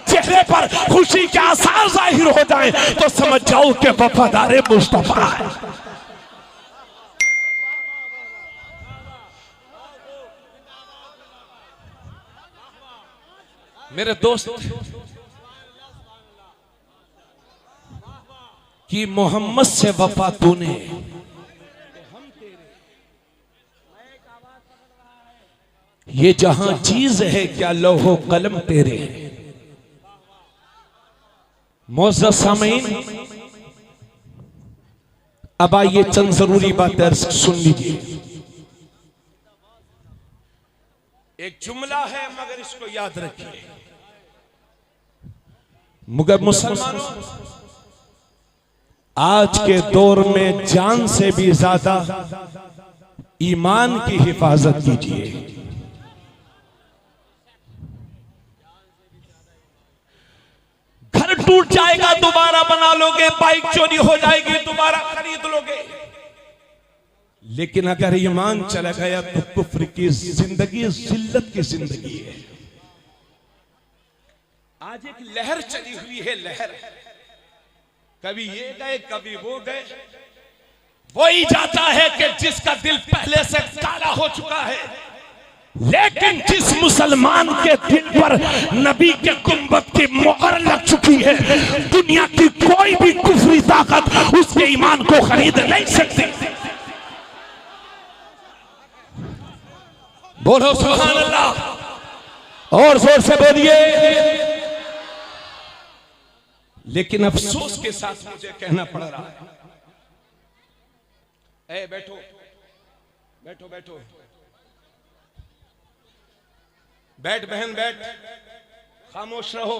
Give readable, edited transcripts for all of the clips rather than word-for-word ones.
चेहरे पर खुशी के आसार जाहिर हो जाए तो समझ जाओ कि वफादार मुस्तफा है। मेरे दोस्त कि मोहम्मद से वफा तूने, ये जहां चीज है क्या लौहो कलम तेरे। मोअज़्ज़ज़ सामीन, अब आइए चंद जरूरी बातें सुन लीजिए। एक जुमला है मगर इसको याद रखिए। मगर मुसलमानों, आज के दौर में जान से भी ज्यादा ईमान की हिफाजत कीजिए। घर टूट जाएगा दोबारा बना लोगे, बाइक चोरी हो जाएगी दोबारा खरीद लोगे, लेकिन अगर ईमान चला गया तो कुफ्र की जिंदगी जिल्लत की जिंदगी है। आज एक लहर चली हुई है, लहर, कभी ये गए कभी वो गए। वही जाता है कि जिसका दिल पहले से काला हो चुका है, लेकिन जिस मुसलमान के दिल पर नबी के गुंबद की मोहर लग चुकी है, दुनिया की कोई भी कुफरी ताकत उसके ईमान को खरीद नहीं सकती। बोलो सुभान अल्लाह, और जोर से बोलिए। लेकिन अफसोस के साथ मुझे कहना पड़ रहा है, ए बैठो बैठो बैठो, बैठ बहन बैठ, खामोश रहो।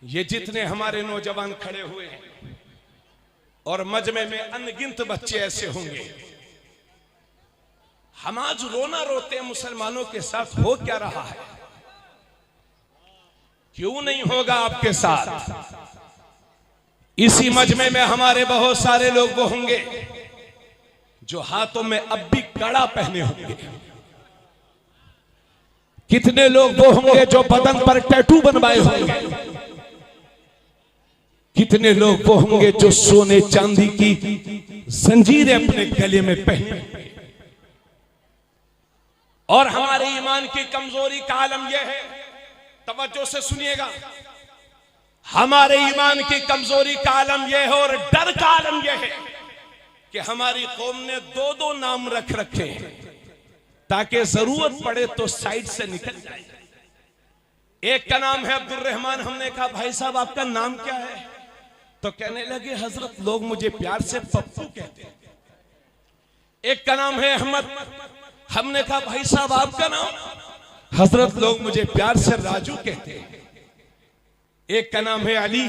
ये जितने हमारे नौजवान खड़े हुए हैं और मजमे में अनगिनत बच्चे ऐसे होंगे, हम आज रोना रोते हैं मुसलमानों के साथ हो क्या रहा है। क्यों नहीं होगा आपके साथ। इसी मजमे में हमारे बहुत सारे लोग वो होंगे जो हाथों में अब भी कड़ा पहने होंगे। कितने लोग वो होंगे जो बदन पर टैटू बनवाए होंगे। कितने लोग वो होंगे जो सोने चांदी की जंजीरें अपने गले में पहने। और हमारे ईमान की कमजोरी का आलम यह है, तवज्जो से सुनिएगा, हमारे ईमान की कमजोरी का आलम यह है और डर का आलम यह है कि हमारी कौम ने दो दो नाम रख रखे हैं ताकि जरूरत पड़े तो साइड से निकल जाए। एक का नाम है अब्दुल रहमान। हमने कहा भाई साहब आपका नाम क्या है? तो कहने लगे हजरत लोग मुझे प्यार से पप्पू कहते हैं। एक का नाम है अहमद। हमने कहा भाई साहब आपका नाम? हजरत लोग मुझे प्यार से राजू कहते हैं। एक का नाम है अली।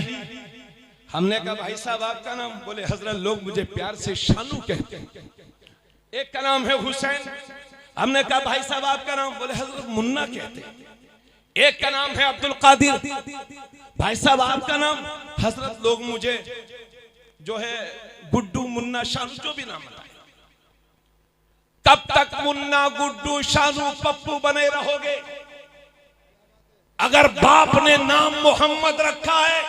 हमने कहा भाई साहब आपका नाम? बोले हजरत लोग मुझे प्यार से शानू कहते हैं। एक का नाम है हुसैन। हमने कहा भाई साहब आपका नाम? बोले हजरत मुन्ना कहते हैं। एक का नाम है अब्दुल कादिर। भाई साहब आपका नाम? हजरत लोग मुझे जो है गुड्डू मुन्ना शानू जो भी नाम बताए। कब तक मुन्ना गुड्डू शानू पप्पू बने रहोगे? अगर बाप ने नाम मोहम्मद रखा है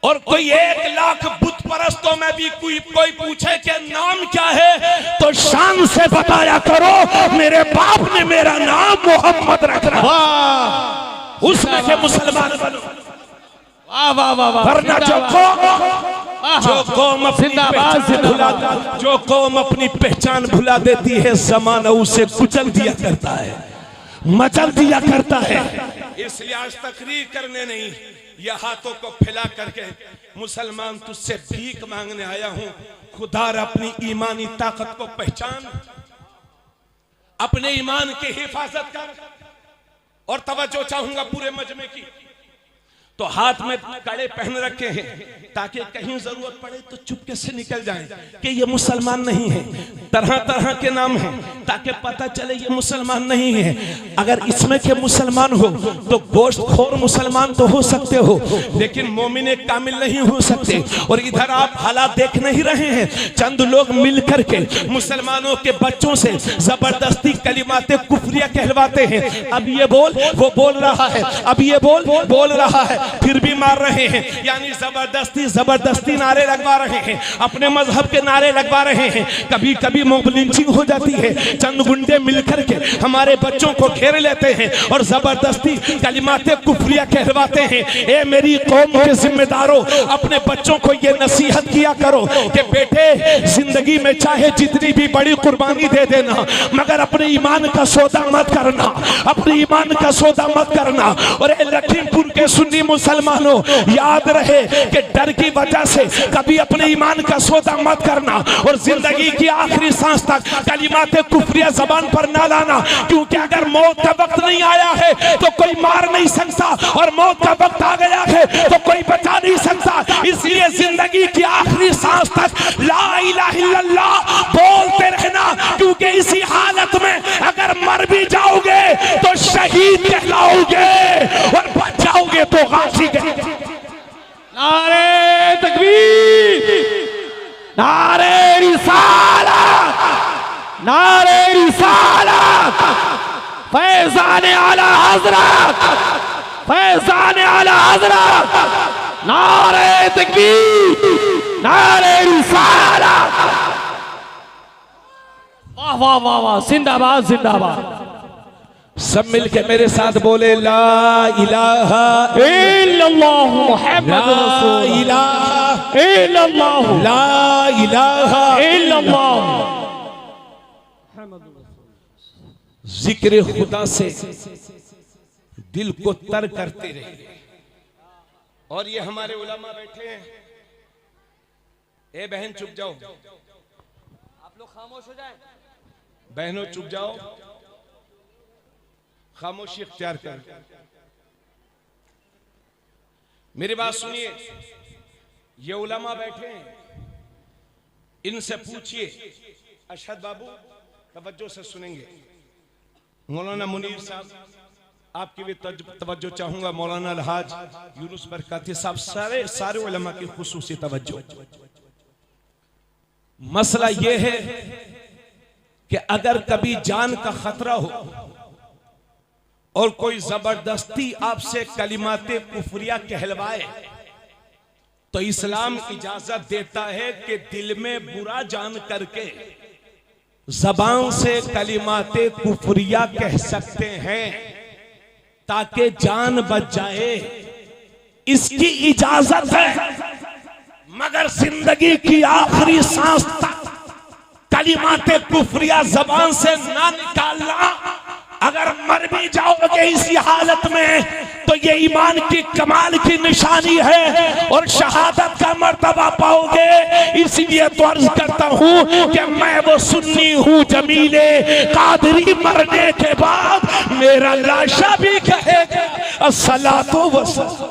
और कोई 1 लाख बुत परस्तों में भी कोई पूछे कि नाम क्या है तो शान से बताया करो मेरे बाप ने मेरा नाम मोहम्मद रखा। उसमें से मुसलमान बनो। वाह वाह वाह। वरना जो कौम अपनी पहचान भुला देती है, ज़माना उसे कुचल दिया करता है, मचल दिया करता है। इसलिए आज तकरीर करने नहीं, या हाथों को फैला करके मुसलमान तुझसे भीख मांगने आया हूं। खुदा अपनी ईमानी ताकत को पहचान, अपने ईमान की हिफाजत कर। और तवज्जो चाहूंगा पूरे मजमे की। तो हाथ में कड़े पहन रखे हैं ताकि कहीं जरूरत पड़े तो चुपके से निकल जाएं कि ये मुसलमान नहीं है। तरह तरह के नाम हैं ताकि पता चले ये मुसलमान नहीं है। अगर इसमें के मुसलमान हो तो गोश्तखोर मुसलमान तो हो सकते हो, लेकिन मोमिन कामिल नहीं हो सकते। और इधर आप हालात देख नहीं रहे हैं, चंद लोग मिलकर के मुसलमानों के बच्चों से जबरदस्ती कलिमाते कुफरिया कहलवाते हैं। अब ये बोल, वो बोल रहा है, अब ये बोल रहा है, फिर भी मार रहे हैं। यानी जबरदस्ती नारे लगवा रहे हैं, अपने मजहब के नारे लगवा रहे हैं। कभी कभी मोब लिंचिंग हो जाती है, चंद गुंडे मिलकर के हमारे बच्चों को घेर लेते हैं और जबरदस्ती कलिमाते कुफरिया कहलवाते हैं। ए मेरी कौम के जिम्मेदारों, अपने बच्चों को ये नसीहत किया करो कि बेटे जिंदगी में चाहे जितनी भी बड़ी कुर्बानी दे देना, मगर अपने ईमान का सौदा मत करना, अपने ईमान का सौदा मत करना। और लखीमपुर के सुन्नी मुसलमानों, याद रहे कि डर की वजह से कभी अपने ईमान का सौदा मत करना और जिंदगी की आखिरी सांस तक कलिमाते कुफरिया जबान पर ना लाना, क्योंकि अगर मौत का वक्त नहीं आया है तो कोई मार नहीं सकता, और मौत का वक्त आ गया है तो कोई बचा नहीं सकता। इसलिए जिंदगी की आखिरी सांस तक ला इलाहा इल्लल्लाह बोलते रहना, क्योंकि इसी हालत में अगर मर भी जाओगे तो शहीद कहलाओगे और बच जाओगे तो गाजी कहेंगे। नारे तकबीर, नारे रिसालत, नारे रिसालत, फैज़ान आला हज़रत, फैज़ान आला हज़रत, नारे तकबीर, नारे रिसालत। वाह वाह वाह वाह, जिंदाबाद जिंदाबाद। सब मिलके मेरे साथ बोले ला इलाहा इल्लल्लाह मुहम्मदुर रसूलुल्लाह, ला इलाहा इल्लल्लाह, ला इलाहा इल्लल्लाह। जिक्र खुदा से दिल को तर करते रहे। और ये हमारे उलमा बैठे हैं। ए बहन चुप जाओ, आप लोग खामोश हो जाएं। बहनों चुप जाओ, खामोशी इख्तियार कर। मेरी बात सुनिए, ये उलमा बैठे हैं, इनसे पूछिए। अशहद बाबू तवज्जो से सुनेंगे। मौलाना मुनीर साहब, आपकी भी तवज्जो चाहूंगा। मौलाना अलहाज यूनुस बरकाती साहब, सारे उलमा की खुसूसी तवज्जो। मसला यह है कि अगर कभी जान का खतरा हो और कोई जबरदस्ती आपसे कलिमाते कुफरिया कहलवाए, तो इस्लाम इजाजत देता है कि दिल में बुरा जान करके जबान से कलिमाते कुफरिया कह सकते हैं ताकि जान बच जाए। इसकी इजाजत है, मगर जिंदगी की आखिरी सांस तक कलिमाते कुफरिया जबान से ना निकालना। अगर मर भी जाओगे इसी हालत में तो ये ईमान की कमाल की निशानी है और शहादत का मर्तबा पाओगे। इसलिए तो अर्ज करता हूं कि मैं वो सुन्नी हूं जमीले कादरी, मरने के बाद मेरा लाशा भी कहेगा अस्सलातो वस्सलाम,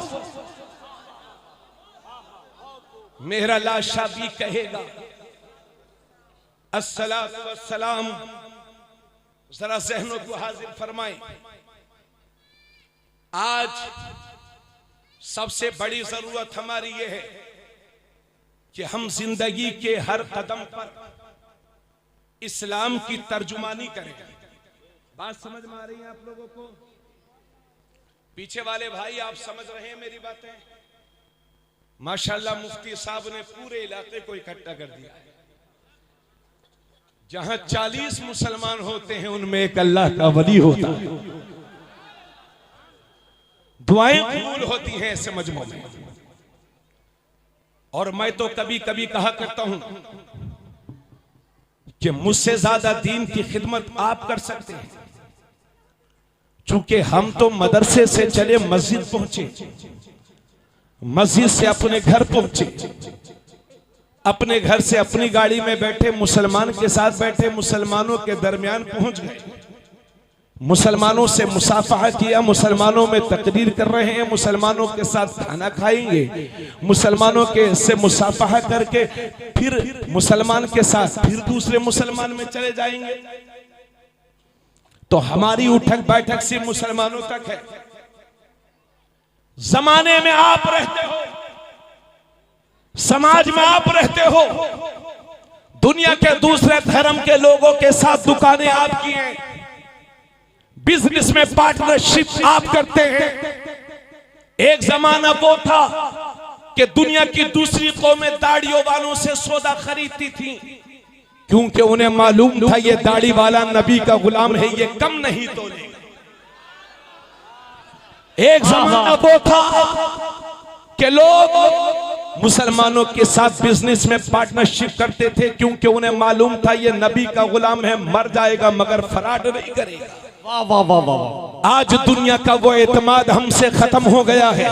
मेरा लाशा भी कहेगा अस्सलातो वस्सलाम। जरा ज़हनों को हाजिर फरमाएं। आज सबसे बड़ी जरूरत हमारी यह है कि हम जिंदगी के हर कदम पर इस्लाम की तर्जुमानी करें। बात समझ में आ रही है आप लोगों को? पीछे वाले भाई आप समझ रहे हैं मेरी बातें? माशाल्लाह मुफ्ती साहब ने पूरे इलाके को इकट्ठा कर दिया है। जहां 40 मुसलमान होते हैं उनमें एक अल्लाह का वली होता है। दुआएं कबूल होती हैं ऐसे मजमू में। और मैं तो कभी कभी कहा करता हूं कि मुझसे ज्यादा दीन की खिदमत आप कर सकते हैं, चूंकि हम तो मदरसे से चले मस्जिद पहुंचे, मस्जिद से अपने घर पहुंचे, अपने घर से अपनी गाड़ी में बैठे मुसलमान के साथ बैठे, मुसलमानों के दरमियान पहुंच गए। मुसलमानों से मुसाफहा किया, मुसलमानों में तकरीर कर रहे हैं, मुसलमानों के साथ खाना खाएंगे, मुसलमानों के से मुसाफहा करके फिर मुसलमान के साथ फिर दूसरे मुसलमान में चले जाएंगे। तो हमारी उठक बैठक सिर्फ मुसलमानों तक है। जमाने में आप रहते हो, समाज में आप रहते हो, दुनिया के दूसरे धर्म के लोगों के साथ दुकानें आपकी हैं, बिजनेस में पार्टनरशिप आप करते हैं। एक जमाना वो था कि दुनिया की दूसरी कौमें दाढ़ियों वालों से सौदा खरीदती थी, क्योंकि उन्हें मालूम था ये दाढ़ी वाला नबी का गुलाम है, ये कम नहीं तोलेगा। एक जमाना वो था कि लोग मुसलमानों के साथ बिजनेस में पार्टनरशिप करते थे, क्योंकि उन्हें मालूम था ये नबी का गुलाम है, मर जाएगा मगर फराड नहीं करेगा। वाह वाह वाह वाह। आज दुनिया का वो एतमाद हमसे खत्म हो गया है।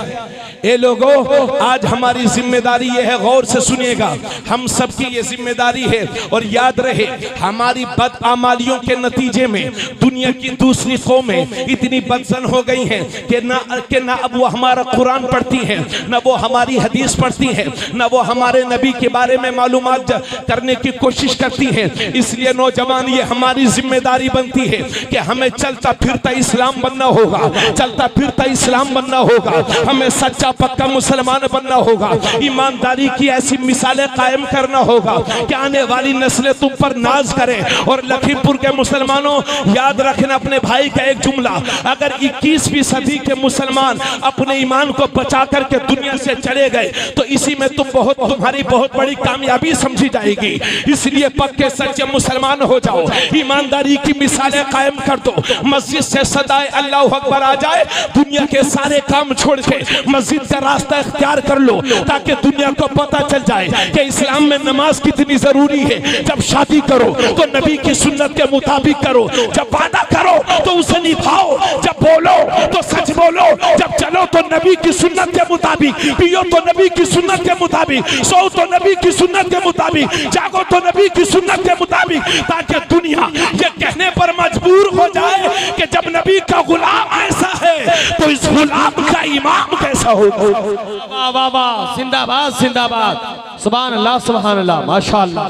ए लोगों, आज हमारी जिम्मेदारी ये है, गौर से सुनिएगा, हम सबकी ये जिम्मेदारी है। और याद रहे, हमारी बदआमालियों के नतीजे में दुनिया की दूसरी कौमें इतनी बदसन हो गई हैं कि ना अब वो हमारा कुरान पढ़ती हैं, ना वो हमारी हदीस पढ़ती हैं, ना वो हमारे नबी के बारे में मालूमात करने की कोशिश करती हैं। इसलिए नौजवान, ये हमारी जिम्मेदारी बनती है कि हमें चलता फिरता इस्लाम बनना होगा, चलता फिरता इस्लाम बनना होगा, हमें सच्चा पक्का मुसलमान बनना होगा, ईमानदारी की ऐसी मिसालें कायम करना होगा कि आने वाली नस्लें तुम पर नाज करें। और लखीमपुर के मुसलमानों, याद रखना अपने भाई का एक जुमला, अगर 21वीं सदी के मुसलमान अपने ईमान को बचा करके दुनिया से चले गए तो इसी में तुम्हारी बहुत बड़ी कामयाबी समझी जाएगी। इसलिए पक्के सच्चे मुसलमान हो जाओ, ईमानदारी की मिसालें कायम कर दो, मस्जिद से सदाए अल्लाह अकबर आ जाए, दुनिया के सारे काम छोड़ के मस्जिद का रास्ता इख्तियार कर लो, ताकि दुनिया को पता चल जाए कि इस्लाम में नमाज कितनी जरूरी है। जब शादी करो तो नबी की सुन्नत के मुताबिक करो, जब वादा करो तो उसे निभाओ, जब बोलो तो सच बोलो, जब चलो तो नबी की सुन्नत के मुताबिक, पियो तो नबी की सुन्नत के मुताबिक, सो तो नबी की सुन्नत के मुताबिक, जागो तो नबी की सुन्नत के मुताबिक, ताकि दुनिया ये कहने पर मजबूर हो जाए कि जब नबी का गुलाम ऐसा है तो इस गुलाम का इमाम कैसा होगा। वाह वाह वाह, जिंदाबाद जिंदाबाद, सुभान अल्लाह सुभान अल्लाह, माशाअल्लाह।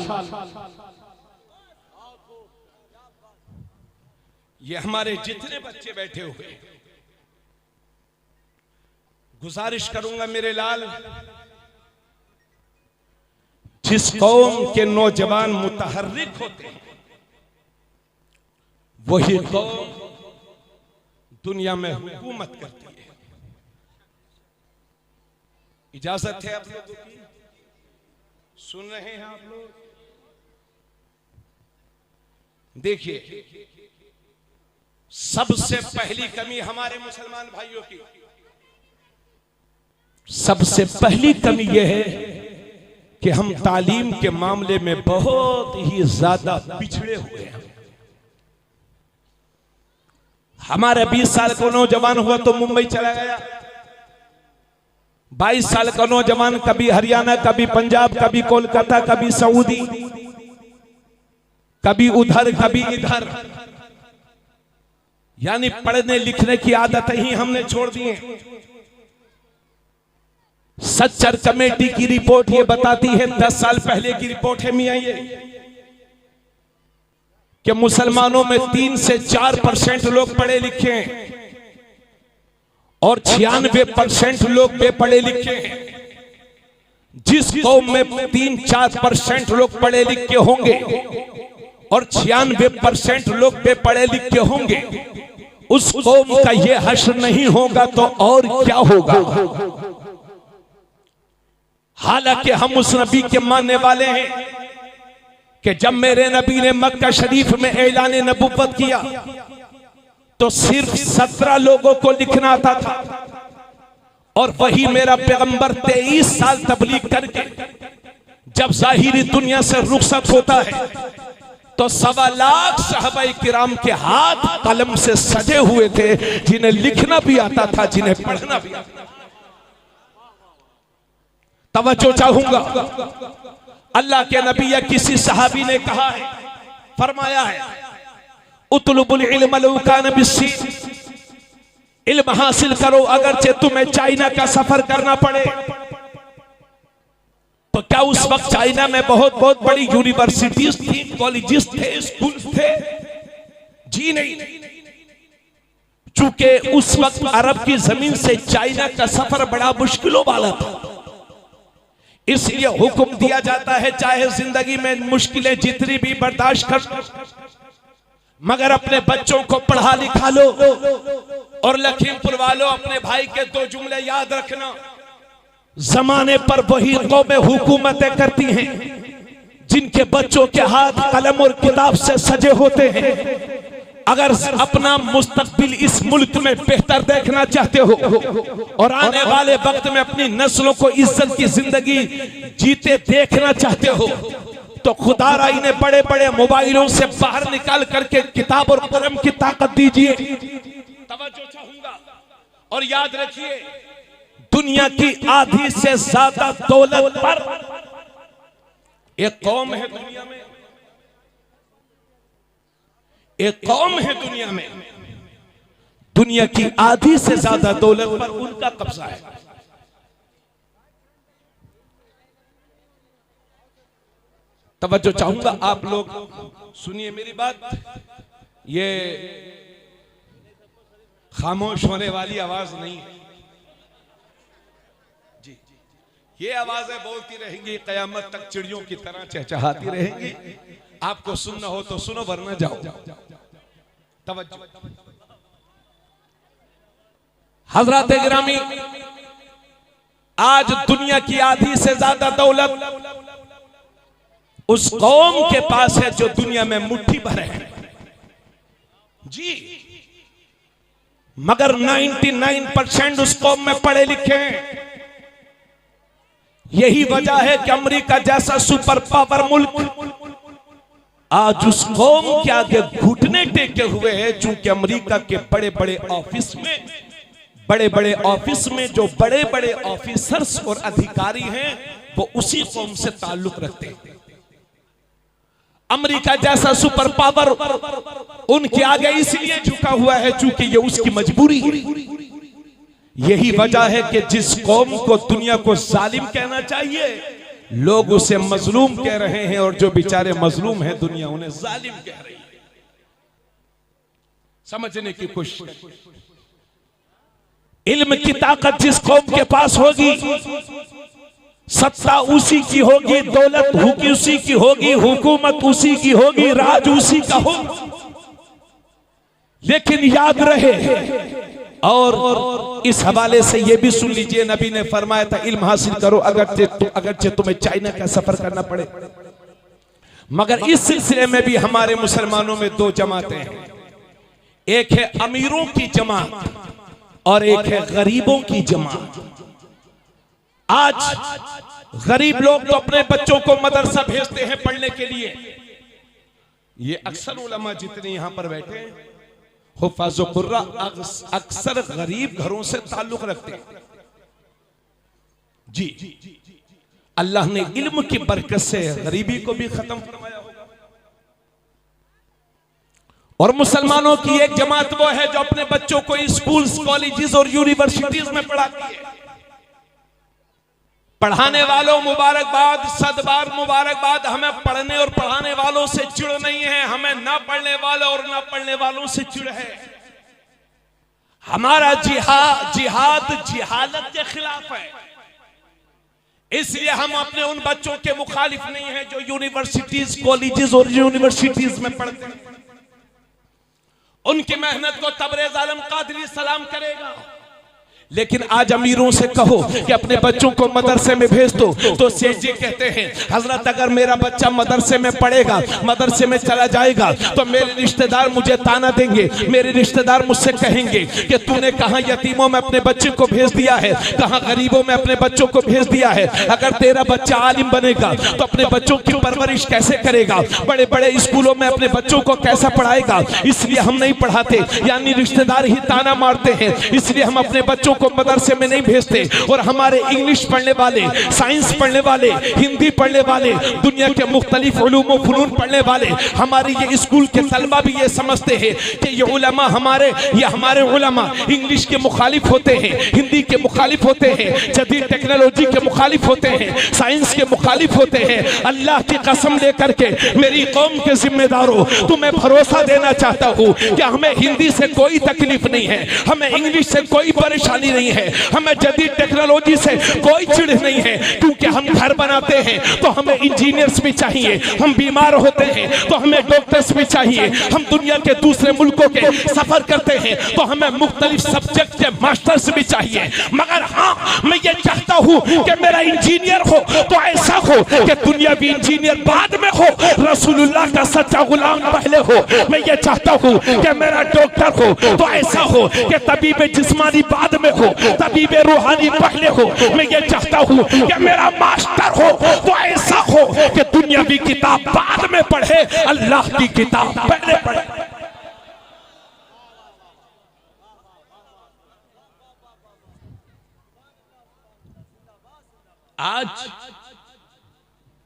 ये हमारे जितने बच्चे बैठे हुए, गुजारिश करूंगा मेरे लाल, जिस कौम के नौजवान मुतहर्रिक होते हैं वही कौम दुनिया में हुकूमत करती है। इजाजत है आप लोगों की? सुन रहे हैं आप लोग? देखिए, सबसे पहली कमी हमारे मुसलमान भाइयों की, सबसे पहली कमी यह है कि हम तालीम के मामले में बहुत ही ज्यादा पिछड़े हुए हैं। हमारे 20 साल का नौजवान हुआ तो मुंबई चला गया, 22 साल का नौजवान कभी हरियाणा, कभी पंजाब, कभी कोलकाता, कभी सऊदी, कभी उधर कभी इधर, यानी पढ़ने लिखने की आदत ही हमने छोड़ दी है। सच्चर कमेटी की रिपोर्ट ये बताती है, 10 साल पहले की रिपोर्ट है मियां, ये कि मुसलमानों में 3 से 4% लोग पढ़े लिखे हैं और 96% लोग बेपढ़े लिखे हैं। जिस कौम में 3-4% लोग पढ़े लिखे होंगे और 96% लोग बेपढ़े लिखे होंगे, उस कौम का ये हश्र नहीं होगा तो और क्या होगा। हालांकि हम उस नबी के मानने वाले हैं कि जब मेरे नबी ने मक्का शरीफ में ऐलान नबुव्वत किया तो सिर्फ 17 लोगों को लिखना आता था, और वही मेरा पैगंबर 23 साल तबलीग करके जब जाहिरी दुनिया से रुखसत होता है तो 1.25 लाख सहाबाए किराम के हाथ कलम से सजे हुए थे, जिन्हें लिखना भी आता था, जिन्हें पढ़ना भी आता था। तवज्जो चाहूंगा, अल्लाह के नबी या किसी सहाबी ने कहा है, फरमाया है, उतलुबुल इल्म लौ कान बिस्सीन, इल्म हासिल करो अगरचे तुम्हें चाइना का सफर करना पड़े। तो क्या उस वक्त चाइना में बहुत बहुत बड़ी यूनिवर्सिटीज थी, कॉलेजेस थे, स्कूल थे? जी नहीं। चूंकि उस वक्त अरब की जमीन से चाइना का सफर बड़ा मुश्किलों वाला था, इसलिए हुक्म दिया जाता है चाहे जिंदगी में मुश्किलें जितनी भी बर्दाश्त कर, मगर अपने बच्चों को पढ़ा लिखा लो। और लखीमपुर वालों, अपने भाई के दो जुमले याद रखना। जमाने पर वही कौमें हुकूमतें करती हैं जिनके बच्चों के हाथ कलम और किताब से सजे होते हैं। अगर अपना मुस्तकबिल इस मुल्क में बेहतर देखना चाहते हो और आने वाले वक्त में अपनी नस्लों को इज्जत की जिंदगी जीते देखना चाहते हो, तो खुदारा इन्हें बड़े बड़े मोबाइलों से बाहर निकाल करके किताब और कलम की ताकत दीजिए। तवज्जो चाहूंगा और याद रखिए, दुनिया की आधी से ज्यादा दौलत पर एक कौम है दुनिया में, एक कौम है दुनिया में, दुनिया की आधी से ज्यादा दौलत पर उनका कब्जा है। तवज्जो चाहूंगा, आप लोग सुनिए मेरी बात। ये खामोश होने वाली आवाज नहीं है जी, ये आवाजें बोलती रहेंगी कयामत तक, चिड़ियों की तरह चहचहाती रहेंगी। आपको सुनना हो तो सुनो, वरना जाओ। तवज्जो। हजरत गिरामी, आज दुनिया की आधी से ज्यादा दौलत उस कौम के पास है जो दुनिया में मुट्ठी भर है जी, मगर 99% उस कौम में पढ़े लिखे हैं। यही वजह है कि अमेरिका जैसा सुपर पावर मुल्क आज उस कौम के आगे घुटने टेके हुए है। चूंकि अमेरिका के बड़े बड़े ऑफिस में जो बड़े बड़े ऑफिसर्स और अधिकारी हैं वो उसी कौम से ताल्लुक रखते हैं। अमेरिका जैसा सुपर पावर उनके आगे इसलिए झुका हुआ है चूंकि ये उसकी मजबूरी है। यही वजह है कि जिस कौम को दुनिया को जालिम कहना चाहिए, लोग उसे मजलूम कह रहे हैं, और जो बेचारे मजलूम हैं दुनिया उन्हें जालिम कह रही है। समझने की कोशिश। इल्म की ताकत जिस कौम के पास होगी, सत्ता उसी की होगी, दौलत उसी की होगी, हुकूमत उसी की होगी, राज उसी का होगा। लेकिन याद रहे, और इस हवाले से यह भी सुन लीजिए, नबी ने फरमाया था इल्म हासिल करो अगरचे तुम्हें चाइना का सफर करना पड़े। मगर इस सिलसिले में भी हमारे मुसलमानों में दो जमातें हैं, एक है अमीरों की जमात और एक है गरीबों की जमात। आज गरीब लोग तो अपने बच्चों को मदरसा भेजते हैं पढ़ने के लिए। ये अक्सर उलमा जितने यहां पर बैठे हैं, हुफ़ाज़ व कुर्रा अक्सर गरीब घरों से ताल्लुक रखते हैं जी। अल्लाह ने इल्म की बरकत से गरीबी को भी खत्म फरमाया होगा। और मुसलमानों की एक जमात वो है जो अपने बच्चों को स्कूल्स, कॉलेजेस और यूनिवर्सिटीज में पढ़ाती है। पढ़ाने वालों मुबारकबाद, सदबार मुबारकबाद। हमें पढ़ने और पढ़ाने वालों से चिढ़ नहीं है, हमें ना पढ़ने वालों और ना पढ़ने वालों से चिढ़ है। हमारा जिहाद जिहालत के खिलाफ है। इसलिए हम अपने उन बच्चों के मुखालिफ नहीं हैं जो यूनिवर्सिटीज, कॉलेजेस और यूनिवर्सिटीज में पढ़ते हैं। उनकी मेहनत को तबरेज आलम कादरी सलाम करेगा। लेकिन आज अमीरों से कहो कि अपने बच्चों को मदरसे में भेज दो, तो सेठ जी कहते हैं हजरत अगर मेरा बच्चा मदरसे में पढ़ेगा, मदरसे में चला जाएगा, तो मेरे रिश्तेदार मुझे ताना देंगे, मेरे रिश्तेदार मुझसे कहेंगे कि तूने कहां यतीमों में अपने बच्चे को भेज दिया है, कहां गरीबों में अपने बच्चों को भेज दिया है। अगर तेरा बच्चा आलिम बनेगा तो अपने बच्चों की परवरिश कैसे करेगा, बड़े बड़े स्कूलों में अपने बच्चों को कैसा पढ़ाएगा। इसलिए हम नहीं पढ़ाते, यानी रिश्तेदार ही ताना मारते हैं। इसलिए हम अपने बच्चों को मदरसे में नहीं भेजते और हमारे इंग्लिश पढ़ने वाले, साइंस पढ़ने वाले, हिंदी पढ़ने वाले, दुनिया के मुख्तलिफ उलूम व फनून पढ़ने वाले हमारे ये स्कूल के तलबा भी ये समझते हैं कि ये उलमा हमारे उलमा इंग्लिश के मुखालिफ होते हैं, हिंदी के मुखालिफ होते हैं, जदीद टेक्नोलॉजी के मुखालिफ होते हैं, साइंस के मुखालिफ होते हैं। अल्लाह की कसम लेकर के मेरी कौम के जिम्मेदारों, तुम्हें भरोसा देना चाहता हूँ कि हमें हिंदी से कोई तकलीफ नहीं है, हमें इंग्लिश से कोई परेशानी नहीं है, हमें जदीद टेक्नोलॉजी से कोई चिढ़ नहीं है, क्योंकि हम घर बनाते हैं तो हमें इंजीनियर्स भी चाहिए, हम बीमार होते हैं तो हमें डॉक्टर्स भी चाहिए, हम दुनिया के दूसरे मुल्कों के सफर करते हैं तो हमें मुख्तलिफ सब्जेक्ट के मास्टर्स भी चाहिए। मगर हाँ, मैं ये चाहता हूँ कि मेरा इंजीनियर हो तो ऐसा हो कि दुनियावी इंजीनियर बाद में हो, रसूलुल्लाह का सच्चा गुलाम पहले हो। मैं ये चाहता हूँ कि मेरा डॉक्टर हो तो ऐसा हो कि तबीब जिस्मानी बाद में हो, तबीब रूहानी पहले हो। मैं ये चाहता हूँ कि मेरा मास्टर हो तो ऐसा हो कि दुनियावी किताब बाद में पढ़े, अल्लाह की किताब पहले पढ़े। आज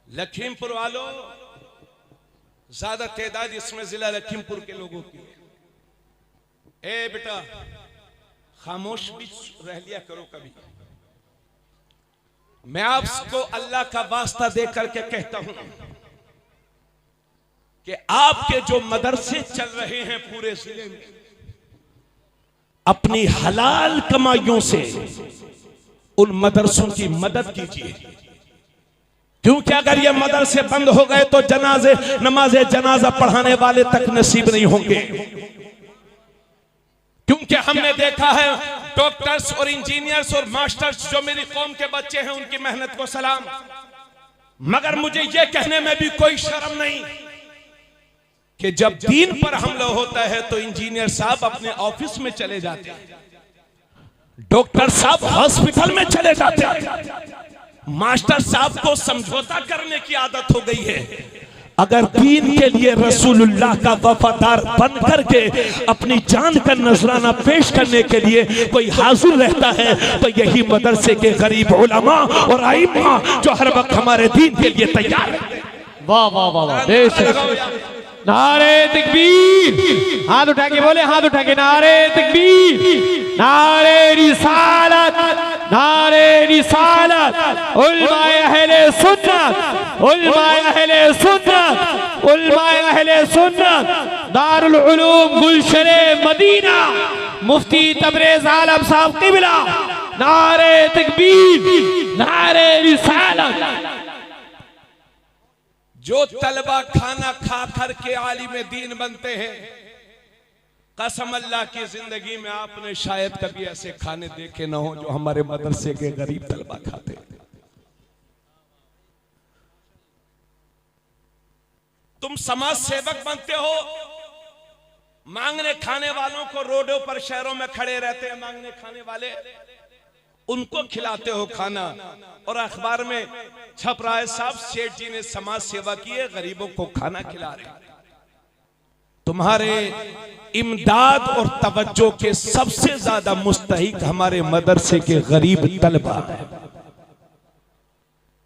लखीमपुर वालों, ज्यादा तादाद इसमें जिला लखीमपुर के लोगों की है। ए बेटा, खामोश भी रह लिया करो कभी। मैं आपको अल्लाह का वास्ता दे करके कहता हूं कि आपके जो मदरसे चल रहे हैं पूरे जिले में, अपनी हलाल कमाइयों से उन मदरसों की मदद कीजिए, क्योंकि अगर ये मदरसे बंद हो गए तो नमाज जनाजा पढ़ाने वाले तक नसीब नहीं होंगे। क्योंकि हमने देखा है डॉक्टर्स और इंजीनियर्स और मास्टर्स जो मेरी कौम के बच्चे हैं, उनकी मेहनत को सलाम, मगर मुझे ये कहने में भी कोई शर्म नहीं कि जब दीन पर हमला होता है तो इंजीनियर साहब अपने ऑफिस में चले जाते हैं, डॉक्टर साहब हॉस्पिटल में चले जाते हैं, मास्टर साहब को समझौता करने की आदत हो गई है। अगर दीन के लिए रसूलुल्लाह का वफादार बन करके अपनी जान का नजराना पेश करने के लिए कोई हाजिर रहता है तो यही मदरसे के गरीब उलमा और आइम्मा जो हर वक्त हमारे दीन के लिए तैयार है। वाह वाह वाह वाह, नारे तकबीर, हाथ उठा के बोले, हाथ उठा के नारे तकबीर, नारे रिसालत, नारे रिसालत, उलमाए अहले सुन्नत, उलमाए अहले सुन्नत, उलमाए अहले सुन्नत, दारुल उलूम गुलशरे मदीना, मुफ्ती तबरेज आलम साहब क़िबला, नारे तकबीर, नारे रिसालत। जो तलबा खाना खा कर के आलिम दीन बनते हैं, कसम अल्लाह की जिंदगी में आपने शायद कभी ऐसे खाने देखे ना हो जो हमारे मदरसे के गरीब तलबा खाते हैं। तुम समाज सेवक बनते हो, मांगने खाने वालों को रोडों पर शहरों में खड़े रहते हैं मांगने खाने वाले, उनको खिलाते हो खाना, और अखबार में छप रहा है साहब सेठ जी ने समाज सेवा की है, गरीबों को खाना खिला रहे। तुम्हारे इमदाद और तवज्जो के सबसे ज्यादा मुस्तहिक हमारे मदरसे के गरीब तलबा हैं।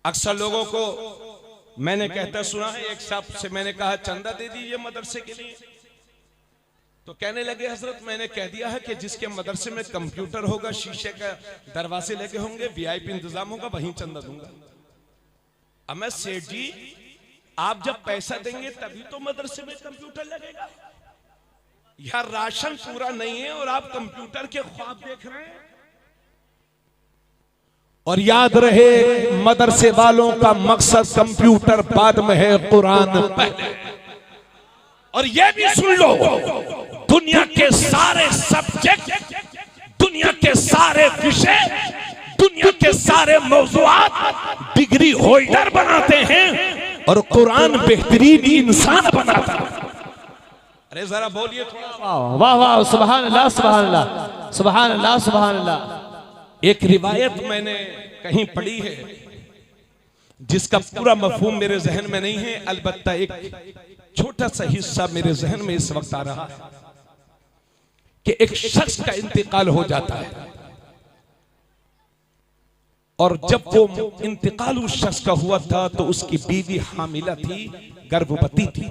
अक्सर लोगों को मैंने कहता सुना है, एक साहब से मैंने कहा चंदा दे दीजिए मदरसे के लिए, तो कहने लगे हजरत मैंने कह दिया है कि जिसके मदरसे में कंप्यूटर होगा, शीशे का दरवाजे लगे होंगे, वीआईपी इंतजाम होगा, वहीं चंदा दूंगा। अब मैं सेठ जी, आप जब पैसा देंगे तभी तो मदरसे में कंप्यूटर लगेगा, यह राशन पूरा नहीं है और आप कंप्यूटर के ख्वाब देख रहे हैं। और याद रहे मदरसे वालों का मकसद कंप्यूटर बाद में है, कुरान पहले। और यह भी सुन लो, दुनिया के सारे सब्जेक्ट, दुनिया के सारे विषय, दुनिया के सारे मौज़ूआत डिग्री होल्डर बनाते हैं और कुरान बेहतरीन इंसान बनाता है। अरे जरा बोलिए थोड़ा। वाह वाह, सुभान अल्लाह, सुभान अल्लाह, सुभान अल्लाह, सुभान अल्लाह। एक रिवायत मैंने कहीं पढ़ी है जिसका पूरा मफहूम मेरे जहन में नहीं है, अलबत्ता एक छोटा सा हिस्सा मेरे जहन में इस वक्त आ रहा है कि एक शख्स का इंतकाल हो जाता है, और जब वो इंतकाल उस शख्स का हुआ था तो उसकी बीवी हामिला थी, गर्भवती थी।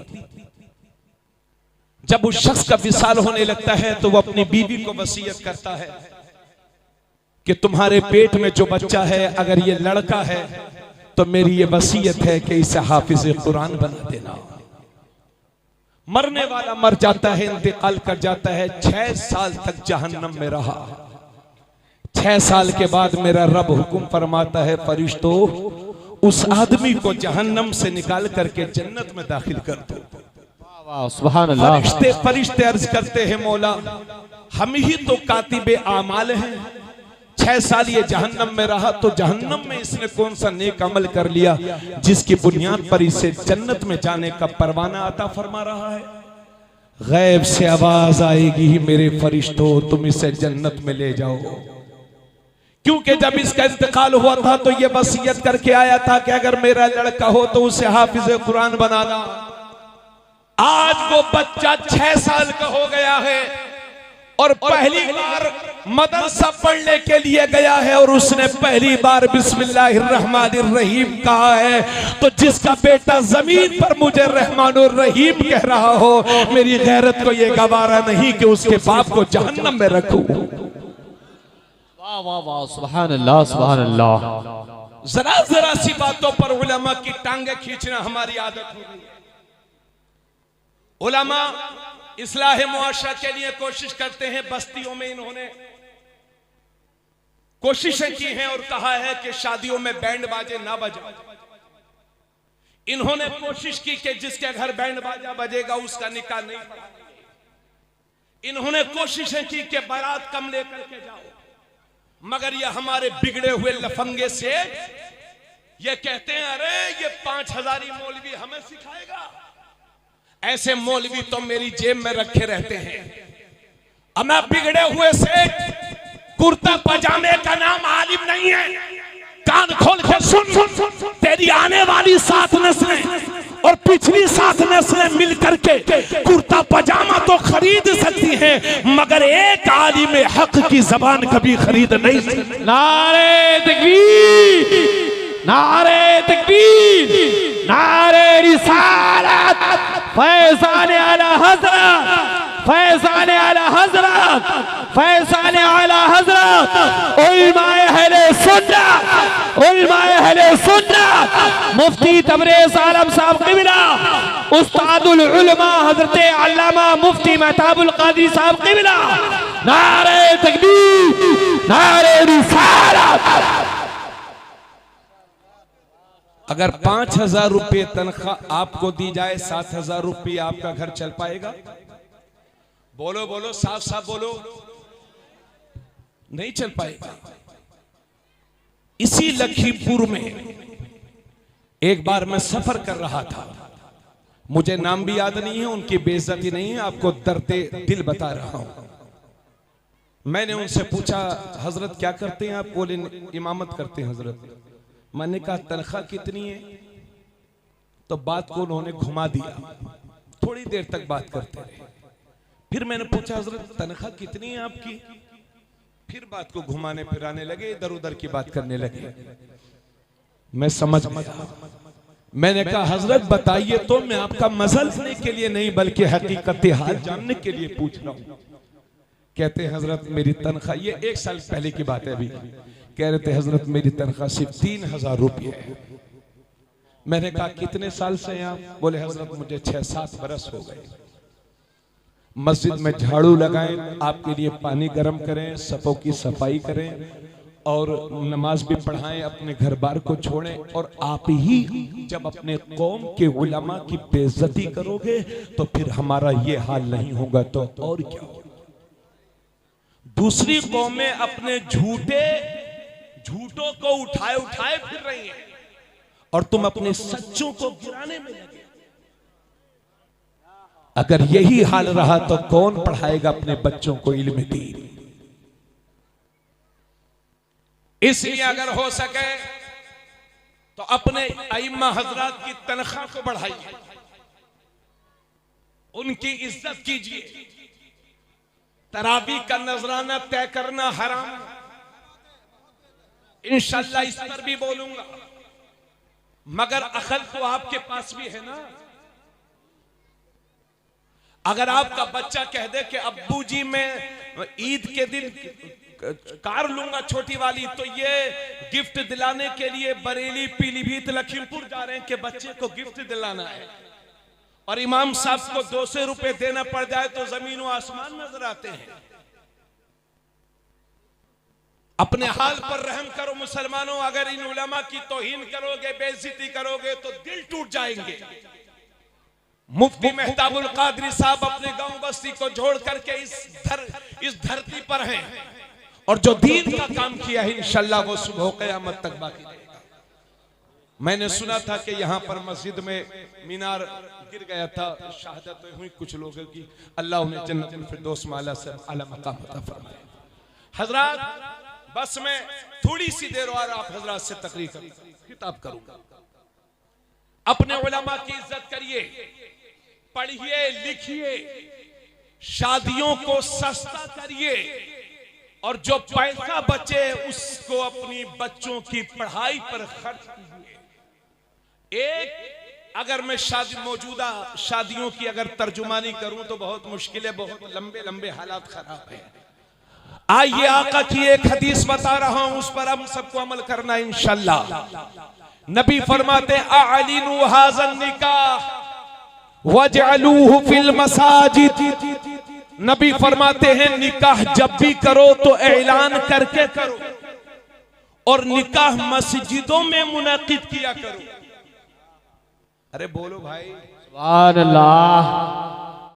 जब उस शख्स का विसाल होने लगता है तो वो अपनी बीवी को वसीयत करता है कि तुम्हारे पेट में जो बच्चा है अगर ये लड़का है तो मेरी ये वसीयत है कि इसे हाफिज कुरान बना देना। मरने वाला मर जाता है, इंतकाल कर जाता है। 6 साल तक जहन्नम में रहा। 6 साल के बाद मेरा रब हुक्म फरमाता है, फरिश्तों उस आदमी को जहन्नम से निकाल करके जन्नत में दाखिल कर दो। सुभान अल्लाह। फरिश्ते अर्ज करते हैं, मौला हम ही तो कातिबे आमाल हैं। 6 साल ये जहन्नम में रहा तो जहन्नम में इसने कौन सा नेक अमल कर लिया जिसकी बुनियाद पर इसे जन्नत में जाने का परवाना अता फरमा रहा है। गैब से आवाज आएगी, ही मेरे फरिश्तों तुम इसे जन्नत में ले जाओ। क्योंकि जब इसका इंतकाल हुआ था तो ये वसीयत करके आया था कि अगर मेरा लड़का हो तो उसे हाफिज कुरान बनाना। आज वो बच्चा 6 साल का हो गया है और पहली बार मदरसा पढ़ने के लिए गया है और उसने पहली बार बिस्मिल्लाहिर्रहमानिर्रहीम कहा है। तो जिसका बेटा जमीन पर मुझे रहमानुर रहीम कह रहा हो, मेरी गैरत को यह गवारा नहीं कि उसके बाप को जहन्नम में रखूं। वाह वाह वाह, सुभान अल्लाह सुभान अल्लाह। जरा जरा सी बातों पर उलमा की टांगे खींचना हमारी आदत हो गई है। उलमा इस्लाह मुआशरा के लिए कोशिश करते हैं। बस्तियों में इन्होंने कोशिशें की हैं और कहा है कि शादियों में बैंड बाजे ना बजाओ। इन्होंने कोशिश की कि जिसके घर बैंड बाजा बजेगा उसका निकाह नहीं पढ़ाएंगे। इन्होंने कोशिशें की कि बारात कम लेकर के जाओ, मगर ये हमारे बिगड़े हुए लफंगे से ये कहते हैं अरे ये 5000 मौलवी हमें सिखाएगा। ऐसे मौलवी तो मेरी जेब में रखे रहते हैं। अब मैं बिगड़े हुए से कुर्ता पजामे का नाम आलिम नहीं है। कान खोल के सुन, तेरी आने वाली 7 नस्लें और पिछली 7 नस्लें मिलकर के कुर्ता पजामा तो खरीद सकती हैं, मगर एक आलिम हक की जबान कभी खरीद नहीं सकती। नारे तकबीर, नारे तकबीर, नारे रिसालत, फैज़ान आला हज़रत, फैज़ान आला हज़रत, फैज़ान आला हज़रत, उलमाए अहले सुन्नत, उलमाए अहले सुन्नत, मुफ्ती तबरेज़ आलम साहब क़िबला, उस्तादुल उलमा हज़रत अल्लामा मुफ्ती महताबुल क़ादरी साहब क़िबला। नारे तकबीर, नारे रिसालत। अगर 5000 रुपये तनख्वाह आपको दी जाए, 7000 रुपये आपका घर चल पाएगा? बोलो बोलो, साफ साफ बोलो। नहीं चल पाएगा। इसी लखीमपुर में एक बार मैं सफर कर रहा था, मुझे नाम भी याद नहीं है, उनकी बेइज्जती नहीं है, आपको दर्दे दिल बता रहा हूं। मैंने उनसे पूछा हजरत क्या करते हैं आप? बोले इमामत करते हैं हजरत। मैंने कहा तनख्वाह कितनी है? तो बात को उन्होंने घुमा दिया। थोड़ी देर तक बात करते रहे। फिर मैंने पूछा हजरत तनख्वाह कितनी है आपकी? फिर बात को घुमाने फिराने लगे, इधर उधर की बात करने लगे। मैं समझ गया। मैंने कहा हजरत बताइए तो, मैं आपका मजा लेने के लिए नहीं बल्कि हकीकत हाल जानने के लिए पूछ रहा हूं। कहते हैं हजरत मेरी तनख्वाह, ये 1 साल पहले की बात है अभी, कह रहे थे हजरत मेरी तनख्वाह सिर्फ 3000 रुपये है। मैंने कहा कितने साल से हैं आप? बोले हजरत मुझे 6-7 बरस हो गए। मस्जिद में झाड़ू लगाएं, आपके लिए पानी गर्म करें, सफों की सफाई करें और नमाज भी पढ़ाएं, अपने घर बार को छोड़ें। और आप ही जब अपने कौम के उलमा की बेइज्जती करोगे तो फिर हमारा ये हाल नहीं होगा तो और क्या होगा? दूसरी कौमें अपने झूठों को उठाए उठाए फिर रही हैं और तुम अपने सच्चों को गिराने में लगे। अगर यही हाल रहा तो कौन पढ़ाएगा अपने बच्चों को इल्म दीन? इसलिए अगर हो सके तो अपने अइम्मा हजरात की तनख्वाह को बढ़ाइए, उनकी इज्जत कीजिए। तरावी का नजराना तय करना हराम, इंशाल्लाह इस पर भी बोलूंगा, मगर अकल तो आपके पास भी है ना। अगर आपका बच्चा कह दे कि अब्बू जी मैं ईद के दिन कार लूंगा छोटी वाली, तो ये गिफ्ट दिलाने के लिए बरेली, पीलीभीत, लखीमपुर जा रहे हैं कि बच्चे को गिफ्ट दिलाना है, और इमाम साहब को 200 रुपए देना पड़ जाए तो जमीन व आसमान नजर आते हैं। अपने हाल पर रहम करो मुसलमानों। अगर इन उलमा की तौहीन करोगे, बेइज्जती करोगे तो दिल टूट जाएंगे। मुफ्ती मेहताबुल कादरी साहब अपने गांव बस्ती को छोड़ करके इस धरती पर हैं, और जो दीन का काम किया है इंशाल्लाह वो सुबह क़यामत तक बाकी रहेगा। मैंने सुना था कि यहाँ पर मस्जिद में मीनार गिर गया था, शहादत हुई कुछ लोगों की, अल्लाह उन्हें जन्नतुल फिरदौस में आला मकाम अता फरमाए। हजरात, बस मैं थोड़ी सी देर और आप हजरात से तकरीर खिताब करूंगा। अपने उलमा की इज्जत करिए, पढ़िए, लिखिए, शादियों को सस्ता करिए, और जो पैसा बचे उसको अपनी बच्चों की पढ़ाई पर खर्च कीजिए। अगर मैं मौजूदा शादियों की अगर तर्जुमानी करूं तो बहुत मुश्किल है, बहुत लंबे लंबे हालात खराब है। आइए आका की एक हदीस बता रहा हूं, उस पर हम सबको अमल करना इंशाल्लाह। नबी फरमाते अअलिनु हाज़न निकाह वजअलूहु फिल मसाजिद। नबी फरमाते हैं निकाह जब भी करो तो ऐलान करके करो, और निकाह मस्जिदों में मुनाकिद किया करो। अरे बोलो भाई, सुभान अल्लाह।